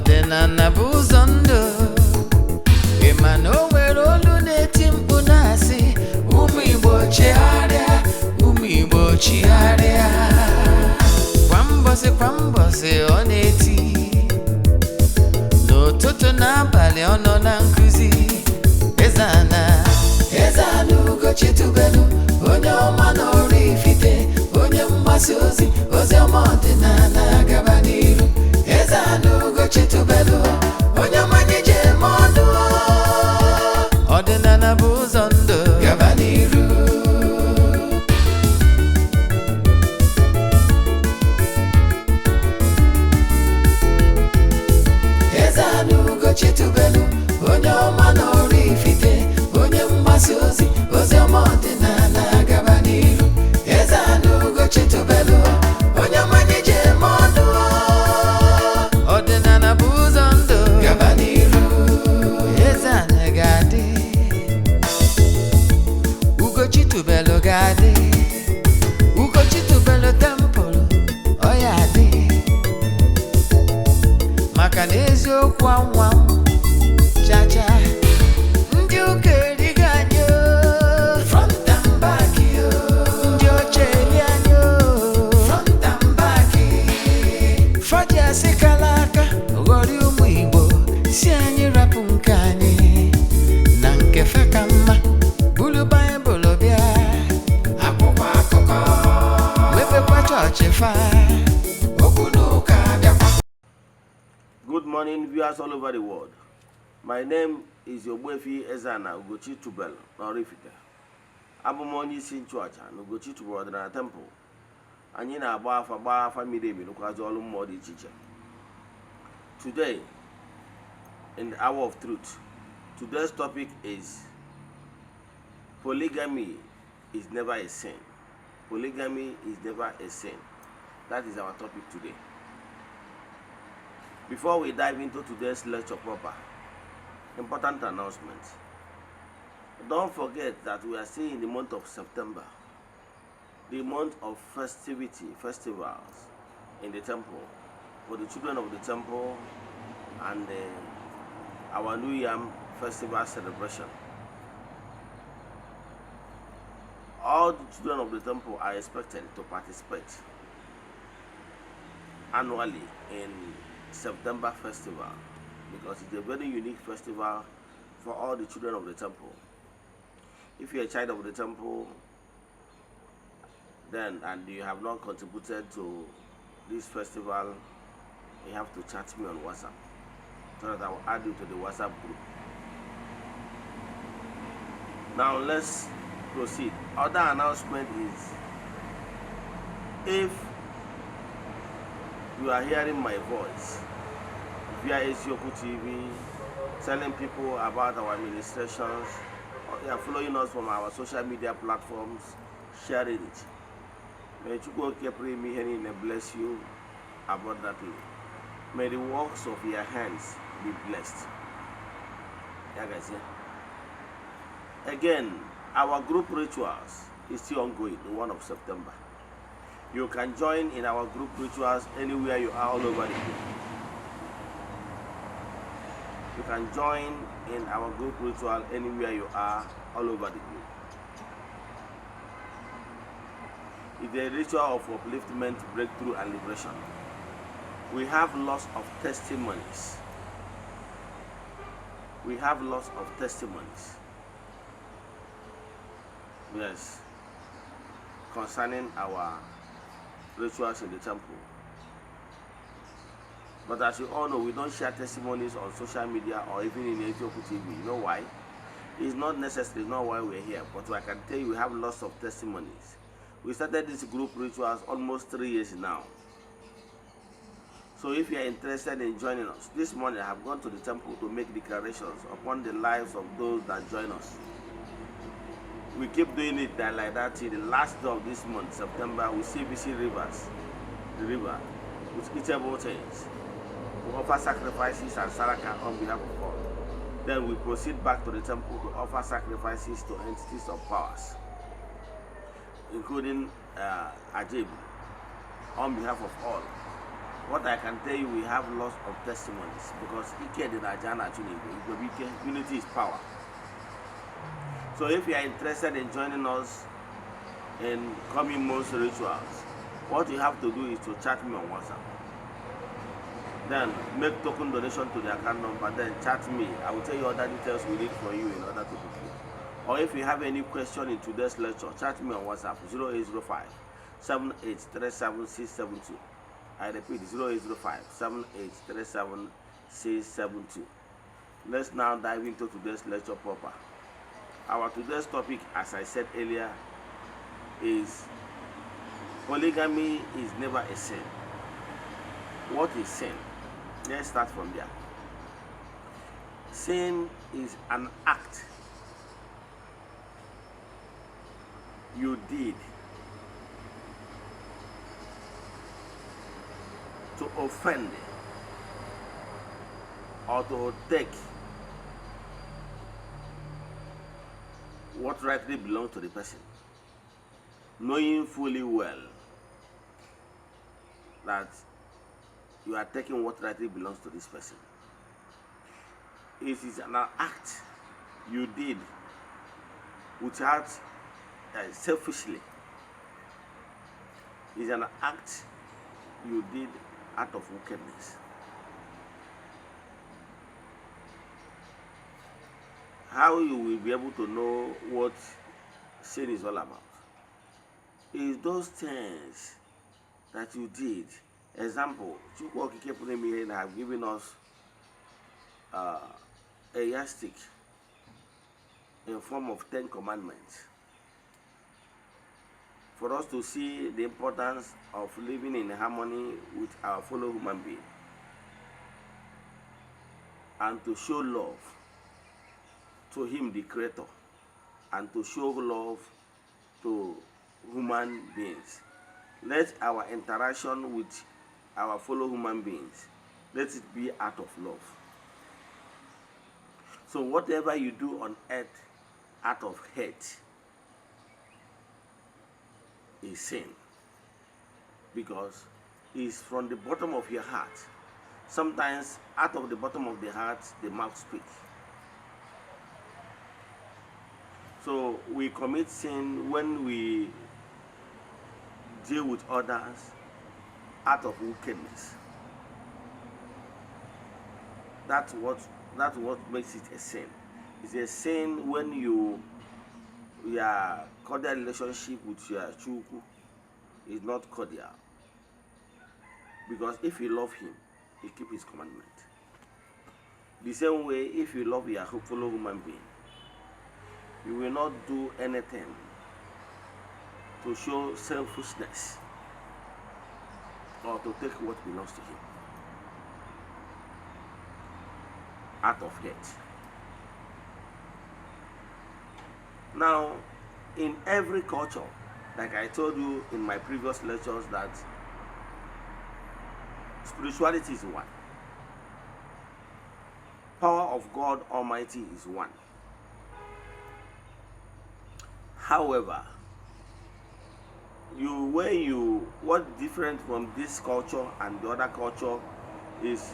Ọdịnala bụ ụzọ ndụ. Ị ma na o nwere olu na-eti mkpu na-asị ụmụ Igbo chigharịa, ụmụ Igbo chigharịa. Kwa mbọsị ọ na-eti, n'ụtụtụ n'abalị ọ nọ na nkuzi. Eze-Ana ugochitubelu, onye ọma na oraifite, onye mgbasa ozi ọma ọdịnala gaba n'iru. Eze-Ana ugochitubelu, onye mmanye je eme ọnụ. Ọdịnala bụ ụzọ ndụ, gaba n'iru. Eze-Ana ugochitubelu, onye ọma na oraifite, onye mgbasa ozi ọma ọdịnala gaba n'iru. Eze-Ana ugochitubelu, onye mmanye je eme ọnụ. Ọdịnala bụ ụzọ ndụ, gaba n'iru. Eze-Ana ga-adị, ugochitubelu ga-adị, ugochitubelu tempụl ọ ya adị. Maka na eziokwu anwa chacha, ndị ụka erigo anyị front and back, ndị oche eri anyị front and back. Fọdụ asị kala aka ghọrị ụmụ Igbo, si anyị rapụ nke anyị na nke fe ka mma. Bulu Baịbụl bịa, akwụkwọ akụkọ, mepekwa chọọchị fa, okwu n'ụka bịakwa. Good morning, viewers all over the world. My name is Ogbuefi Eze-Ana ugochitubelu na oraifite. Abụ m onye isi nchụaja na ugochitubelu ọdịnala temple. Anyị na-agba afa miri emi n'ụkwazị ọrụ mmụọ dị iche iche. Today, in the hour of truth, today's topic is polygamy is never a sin. Polygamy is never a sin. That is our topic today. Before we dive into today's lecture proper, important announcement. Don't forget that we are still in the month of September, the month of festivals in the temple, for the children of the temple and our New Yam festival celebration. All the children of the temple are expected to participate annually in September festival, because it's a very unique festival for all the children of the temple. If you're a child of the temple then and you have not contributed to this festival, you have to chat me on WhatsApp so that I will add you to the WhatsApp group. Now let's proceed. Other announcement is, if you are hearing my voice via Ezeoku TV, telling people about our administrations, or you are following us from our social media platforms, sharing it. May you bless you abundantly. May the works of your hands be blessed. Yeah, guys, yeah. Again, our group rituals is still ongoing, the 1 of September. You can join in our group rituals anywhere you are all over the world. You can join in our group ritual anywhere you are all over the world. It's a ritual of upliftment, breakthrough, and liberation. We have lots of testimonies. We have lots of testimonies. Yes, concerning our rituals in the temple. But as you all know, we don't share testimonies on social media or even in Ezeoku TV. You know why? It's not necessary, it's not why we're here. But I can tell you, we have lots of testimonies. We started this group rituals almost 3 years now. So if you are interested in joining us, this morning I have gone to the temple to make declarations upon the lives of those that join us. We keep doing it like that till the last day of this month, September. We CBC rivers, the river, with eatable things. We offer sacrifices and saraka on behalf of all. Then we proceed back to the temple to offer sacrifices to entities of powers, including Ajib, on behalf of all. what I can tell you, we have lots of testimonies because unity is power. So if you are interested in joining us in coming months rituals, what you have to do is to chat me on WhatsApp. Then make token donation to the account number, then chat me. I will tell you other details we need for you in order to book you. Or if you have any question in today's lecture, chat me on WhatsApp 0805 7837672. I repeat 0805 7837672. Let's now dive into today's lecture proper. Our today's topic, as I said earlier, is polygamy is never a sin. What is sin? Let's start from there. Sin is an act you did to offend or to take what rightly belongs to the person, knowing fully well that you are taking what rightly belongs to this person. It is an act you did without selfishly. It is an act you did out of wickedness. How you will be able to know what sin is all about is those things that you did. Example, Polygamy have given us a yardstick in form of 10 commandments for us to see the importance of living in harmony with our fellow human being and to show love to him, the creator, and to show love to human beings. Let our interaction with our fellow human beings, let it be out of love. So whatever you do on earth out of hate is sin, because it's from the bottom of your heart. Sometimes out of the bottom of the heart, the mouth speaks. So we commit sin when we deal with others out of wickedness. That's what makes it a sin. It's a sin when your cordial relationship with your chuku is not cordial. Because if you love him, he keeps his commandment. The same way, if you love your fellow human being, you will not do anything to show selfishness or to take what belongs to him out of hate. Now, in every culture, like I told you in my previous lectures, that spirituality is one. Power of God Almighty is one. However, what's different from this culture and the other culture is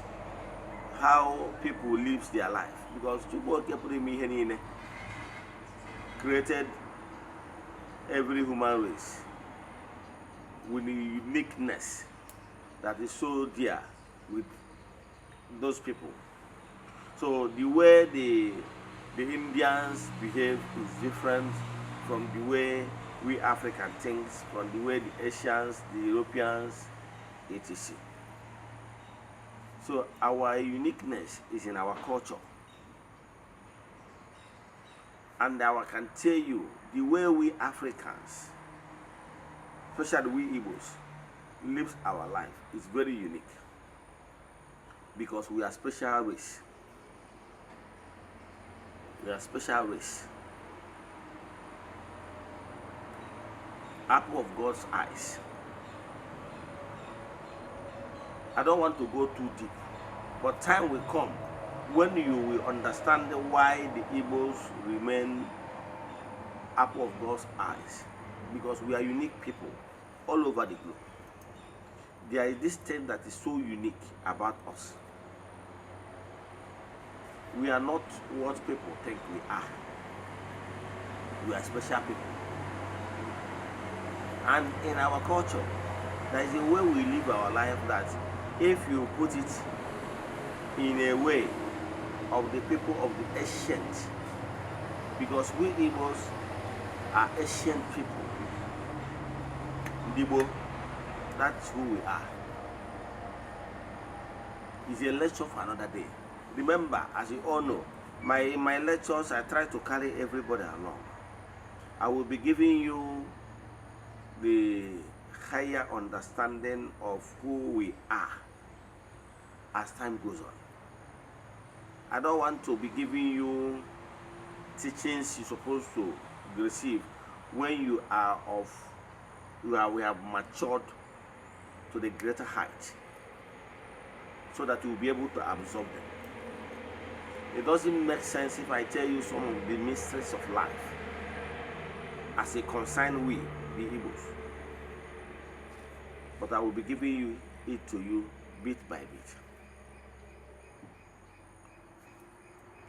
how people live their life. Because Ogbuefi created every human race with a uniqueness that is so dear with those people. So the way the Indians behave is different from the way we African think, from the way the Asians, the Europeans, etc. So our uniqueness is in our culture. And I can tell you, the way we Africans, especially we Igbos, live our life is very unique. Because we are special race. We are special race. Apple of God's eyes. I don't want to go too deep, but time will come when you will understand why the Igbos remain apple of God's eyes, because we are unique people all over the globe. there is this thing that is so unique about us. We are not what people think we are. We are special people. And in our culture, there is a way we live our life that if you put it in a way of the people of the ancient, because we Igbos are ancient people. Igbo, that's who we are. It's a lecture for another day. Remember, as you all know, in my lectures, I try to carry everybody along. I will be giving you the higher understanding of who we are as time goes on. I don't want to be giving you teachings you're supposed to receive when you are we have matured to the greater height, so that you'll be able to absorb them. It doesn't make sense if I tell you some of the mysteries of life as a concern we, the Igbos. But I will be giving it to you bit by bit.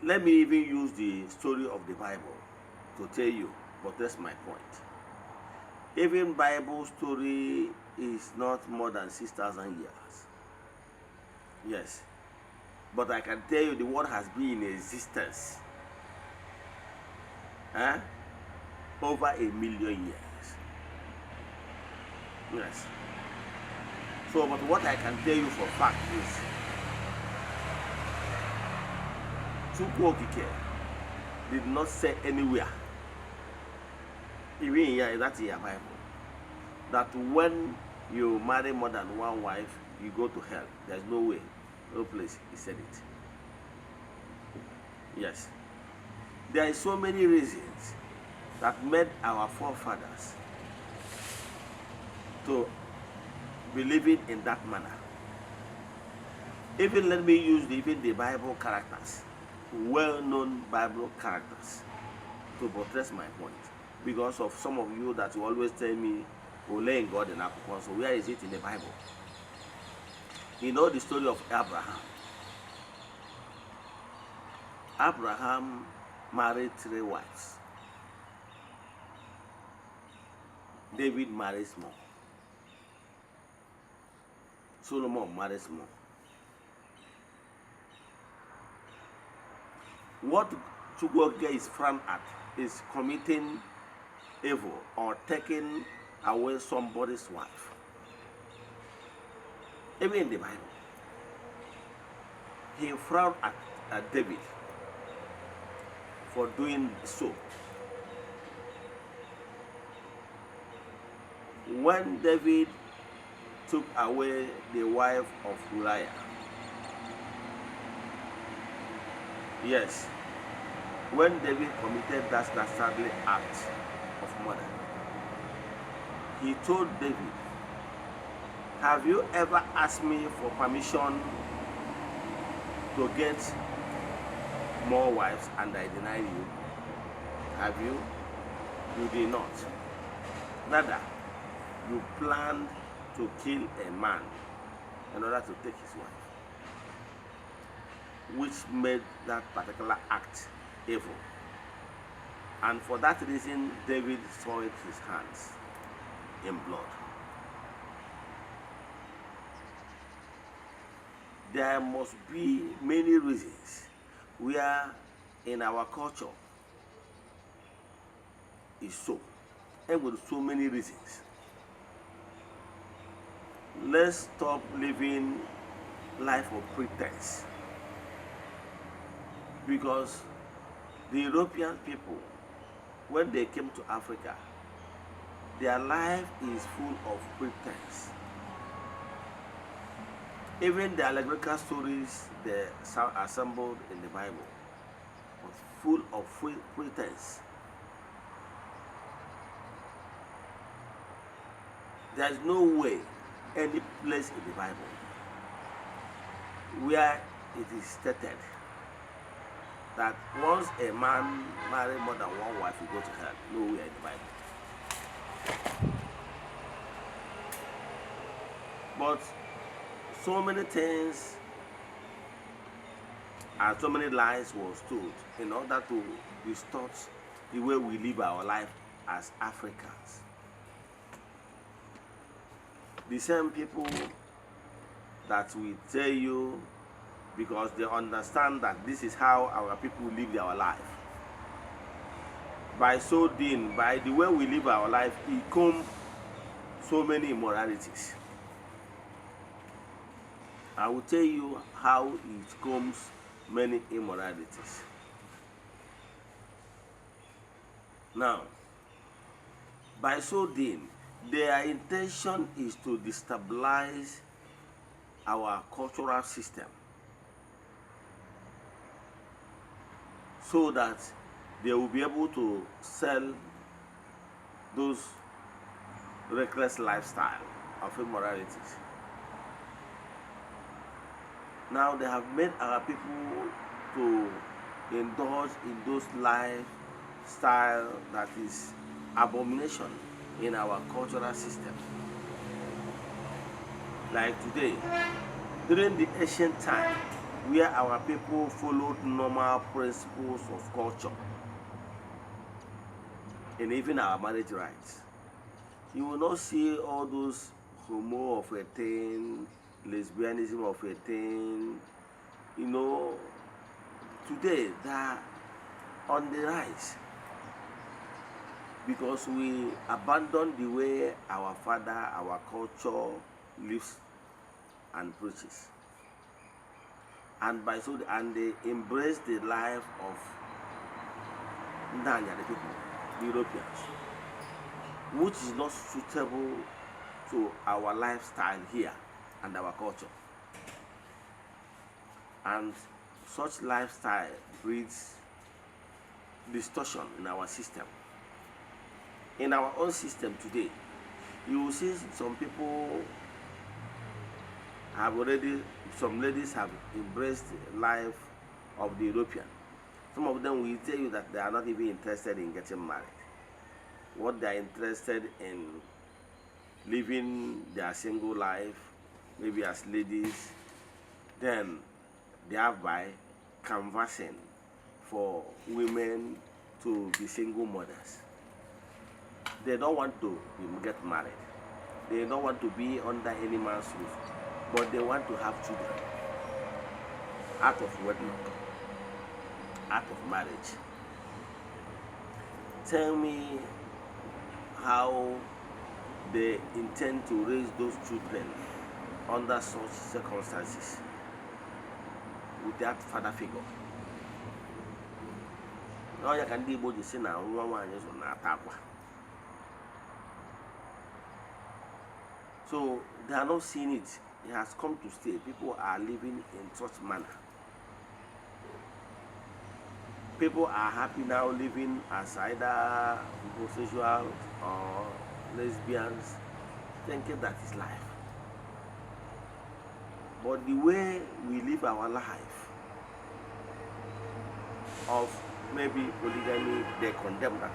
Let me even use the story of the Bible to tell you, but that's my point. Even Bible story is not more than 6,000 years. Yes. But I can tell you the world has been in existence over 1 million years. Yes. So, but what I can tell you for fact is Ogbuefi did not say anywhere, even here, that's in your Bible, that when you marry more than one wife, you go to hell. There's no way, no place he said it. Yes. There are so many reasons that made our forefathers to believing in that manner. Even let me use even the Bible characters, well-known Bible characters, to buttress my point. Because of some of you that will always tell me, "Ole in God and Apocrypha." So where is it in the Bible? You know the story of Abraham. Abraham married 3 wives. David marries more. Solomon marries more. What Ogbuefi is frowned at is committing evil or taking away somebody's wife. Even in the Bible, he frowned at David for doing so. When David took away the wife of Uriah, yes, when David committed that dastardly act of murder, he told David, "Have you ever asked me for permission to get more wives and I denied you? Have you? You did not. Rather, you planned to kill a man in order to take his wife," which made that particular act evil. And for that reason, David soiled his hands in blood. There must be many reasons where in our culture is so, and with so many reasons. Let's stop living life of pretense, because the European people, when they came to Africa, their life is full of pretense. Even the allegorical stories they assembled in the Bible was full of pretense. There is no way, any place in the Bible where it is stated that once a man marries more than one wife, he goes to hell. Nowhere in the Bible. But so many things and so many lies was told in order to distort the way we live our life as Africans. The same people that will tell you, because they understand that this is how our people live their life. By so doing, by the way we live our life, it comes so many immoralities. I will tell you how it comes many immoralities. Now, by so doing, their intention is to destabilize our cultural system so that they will be able to sell those reckless lifestyle of immoralities. Now they have made our people to indulge in those lifestyle that is abomination in our cultural system. Like today, during the ancient time, where our people followed normal principles of culture, and even our marriage rights, you will not see all those homo of a thing, lesbianism of a thing. You know, today they are on the rise because we abandon the way our father, our culture lives and preaches, and by so and they embrace the life of Ndanya, the people, the Europeans, which is not suitable to our lifestyle here and our culture. And such lifestyle breeds distortion in our system. In our own system today, you will see some people have already, some ladies have embraced the life of the European. Some of them will tell you that they are not even interested in getting married. What they are interested in living their single life, maybe as ladies, then thereby canvassing for women to be single mothers. They don't want to get married. They don't want to be under any man's roof, but they want to have children out of wedlock, out of marriage. Tell me how they intend to raise those children under such circumstances without father figure. Now you can do the same now. So they are not seeing it. It has come to stay. People are living in such manner. People are happy now living as either homosexuals or lesbians, thinking that is life. But the way we live our life of maybe polygamy, they condemn that.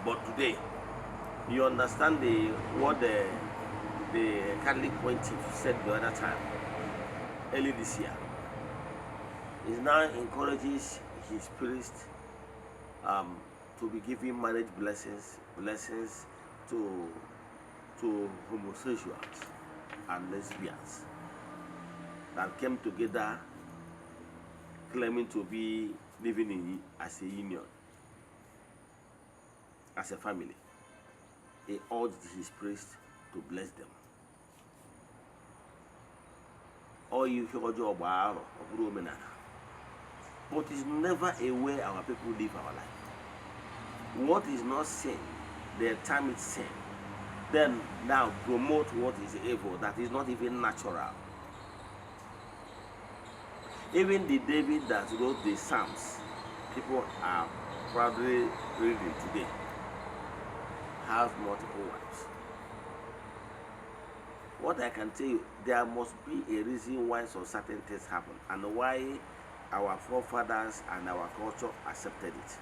But today, you understand what the Catholic pontiff said the other time, early this year. He now encourages his priest to be giving marriage blessings to homosexuals and lesbians that came together claiming to be living as a union, as a family. He urged his priest to bless them. All you hear about but it's never a way our people live our life. What is not sin, they term it sin. Then now promote what is evil, that is not even natural. Even the David that wrote the Psalms, people are proudly reading today, has multiple wives. What I can tell you, there must be a reason why some certain things happen and why our forefathers and our culture accepted it.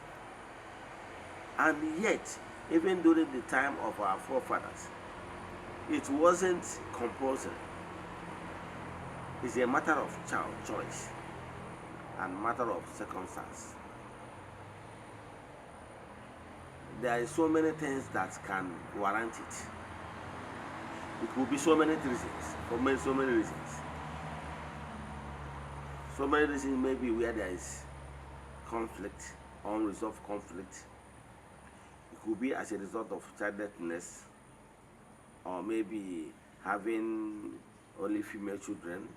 And yet, even during the time of our forefathers, it wasn't compulsory. It's a matter of child choice and matter of circumstance. There are so many things that can warrant it. It could be so many reasons, so many reasons. So many reasons maybe where there is conflict, unresolved conflict. It could be as a result of childlessness, or maybe having only female children.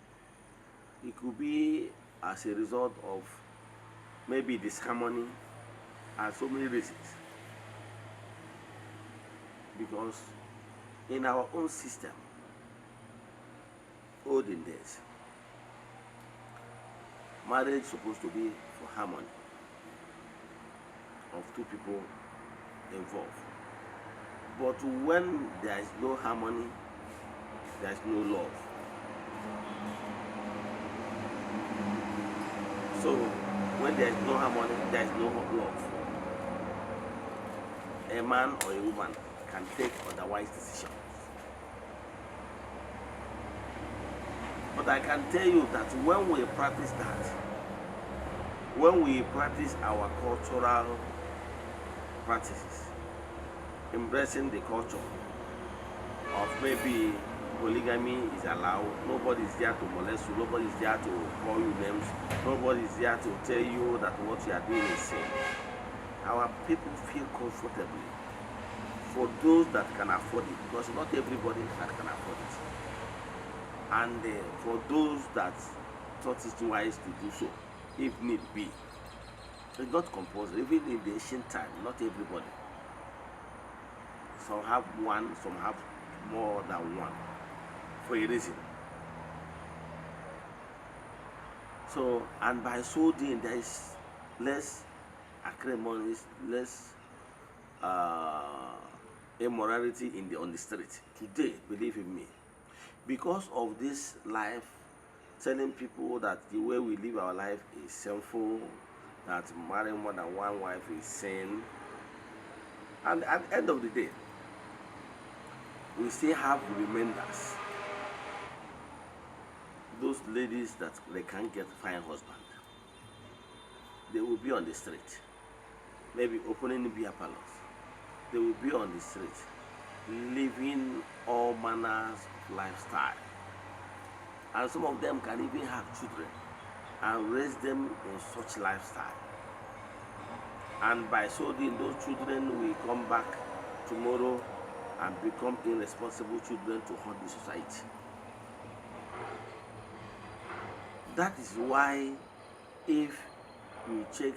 It could be as a result of maybe disharmony, and so many reasons. Because in our own system, olden days, marriage is supposed to be for harmony of two people involved. But when there is no harmony, there is no love. So when there is no harmony, there is no love. A man or a woman can take otherwise decisions. But I can tell you that when we practice that, when we practice our cultural practices, embracing the culture of maybe polygamy is allowed, nobody is there to molest you, nobody is there to call you names, nobody is there to tell you that what you are doing is sin. Our people feel comfortably for those that can afford it, because not everybody that can afford it. And for those that thought it wise to do so, if need be. It's not compulsory. Even in the ancient time, not everybody. Some have one, some have more than one, for a reason. So, and by so doing, there is less acrimonies, less immorality on the street. Today, believe in me, because of this life, telling people that the way we live our life is sinful, that marrying more than one wife is sin, and at the end of the day, we still have remainders. Those ladies that they can't get fine husband, they will be on the street, maybe opening beer parlors. They will be on the street, living all manners of lifestyle. And some of them can even have children and raise them in such lifestyle. And by so doing, those children will come back tomorrow and become irresponsible children to haunt the society. That is why, if you check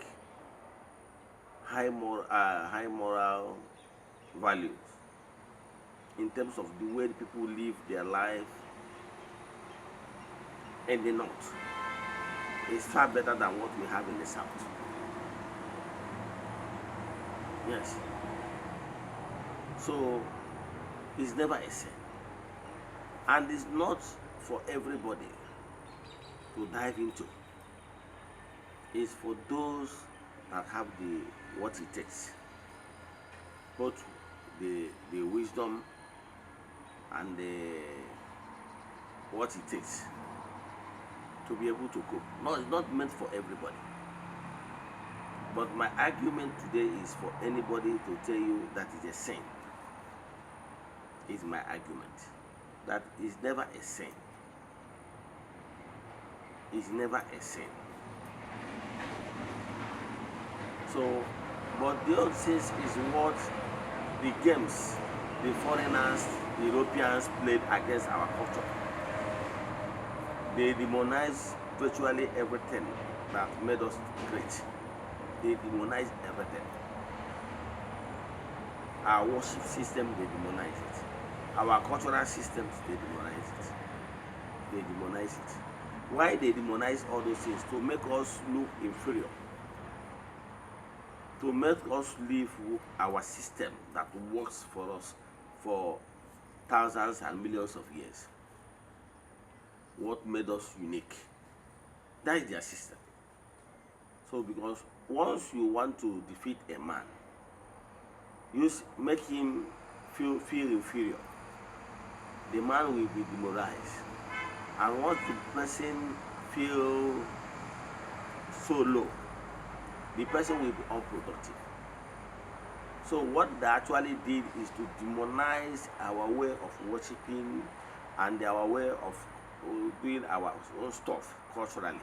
high moral values in terms of the way people live their life in the north, it's far better than what we have in the south. Yes. So it's never a sin, and it's not for everybody to dive into. It's for those that have what it takes, both the wisdom and what it takes to be able to cope. No, it's not meant for everybody. But my argument today is for anybody to tell you that it's a sin. Is my argument. That is never a sin. It's never a sin. So, but the old sins is what the games the foreigners, the Europeans played against our culture. They demonized virtually everything that made us great. They demonized everything. Our worship system, they demonized it. Our cultural systems, they demonize it. They demonize it. Why they demonize all those things? To make us look inferior. To make us live our system that works for us for thousands and millions of years. What made us unique? That is their system. So because once you want to defeat a man, you make him feel inferior. the man will be demoralized. And once the person feel so low, the person will be unproductive. So what they actually did is to demonize our way of worshiping and our way of doing our own stuff culturally.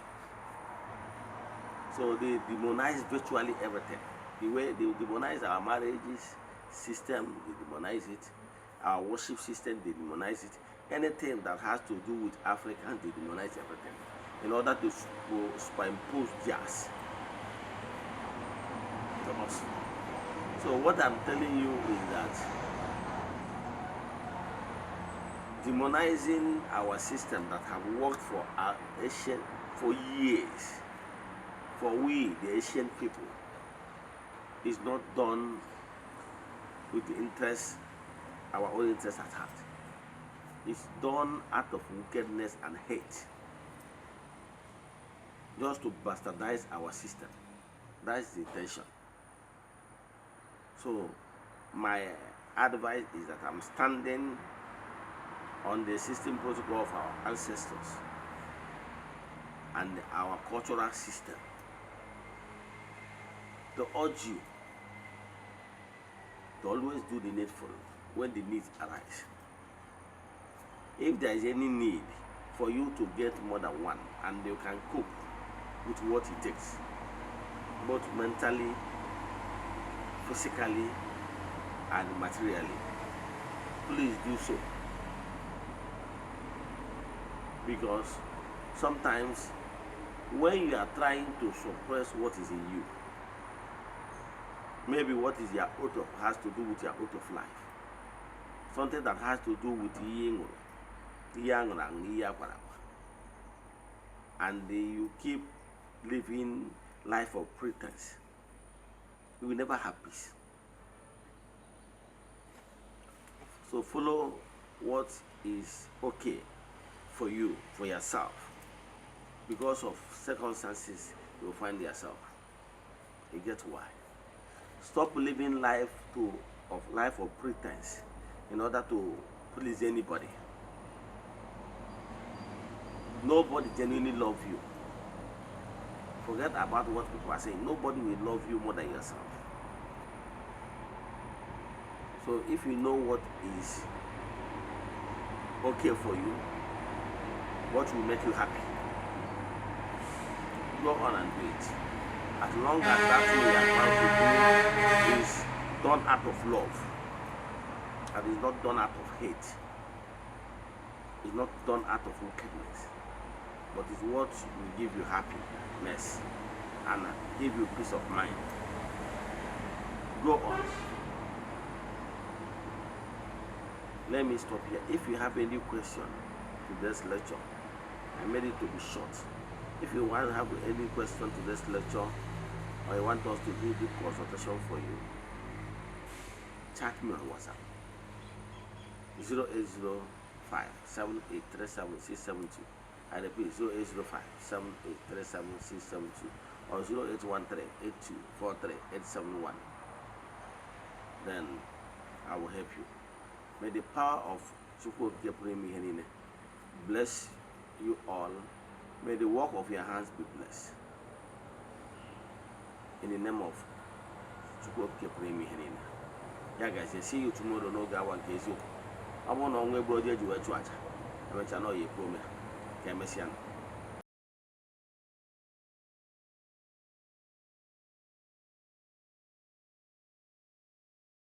So they demonize virtually everything. The way they demonize our marriages system, they demonize it. Our worship system, they demonize it. Anything that has to do with Africans, they demonize everything in order to superimpose theirs to us. So what I'm telling you is that demonizing our system that have worked for our Asian for years, for we the Asian people, is not done with the interest, our own interest at heart. It's done out of wickedness and hate, just to bastardize our system. That's the intention. So my advice is that I'm standing on the system protocol of our ancestors and our cultural system to urge you to always do the needful when the needs arise. If there is any need for you to get more than one and you can cope with what it takes, both mentally, physically, and materially, please do so. Because sometimes when you are trying to suppress what is in you, maybe what is your out of has to do with your out of life, something that has to do with and you keep living life of pretense, you will never have peace. So follow what is okay for you, for yourself. Because of circumstances, you will find yourself. You get why? Stop living life of pretense in order to please anybody. Nobody genuinely loves you. Forget about what people are saying. Nobody will love you more than yourself. So if you know what is okay for you, what will make you happy, go on and do it. As long as that thing you are trying to do is done out of love, and is not done out of hate, is not done out of wickedness, but is what will give you happiness and give you peace of mind, go on. Let me stop here. If you have any question to this lecture, I made it to be short. If you want to have any question to this lecture, or you want us to do the consultation for you, chat me on WhatsApp 0805 7837 672. I repeat, 0805 7837 672 or 0813 8243 871. Then I will help you. May the power of Ogbuefi bless you all. May the work of your hands be blessed. In the name of Ogbuefi. Yeah, guys, I see you tomorrow. No one case you. I want to know where brother you were to. I mentioned all your problem.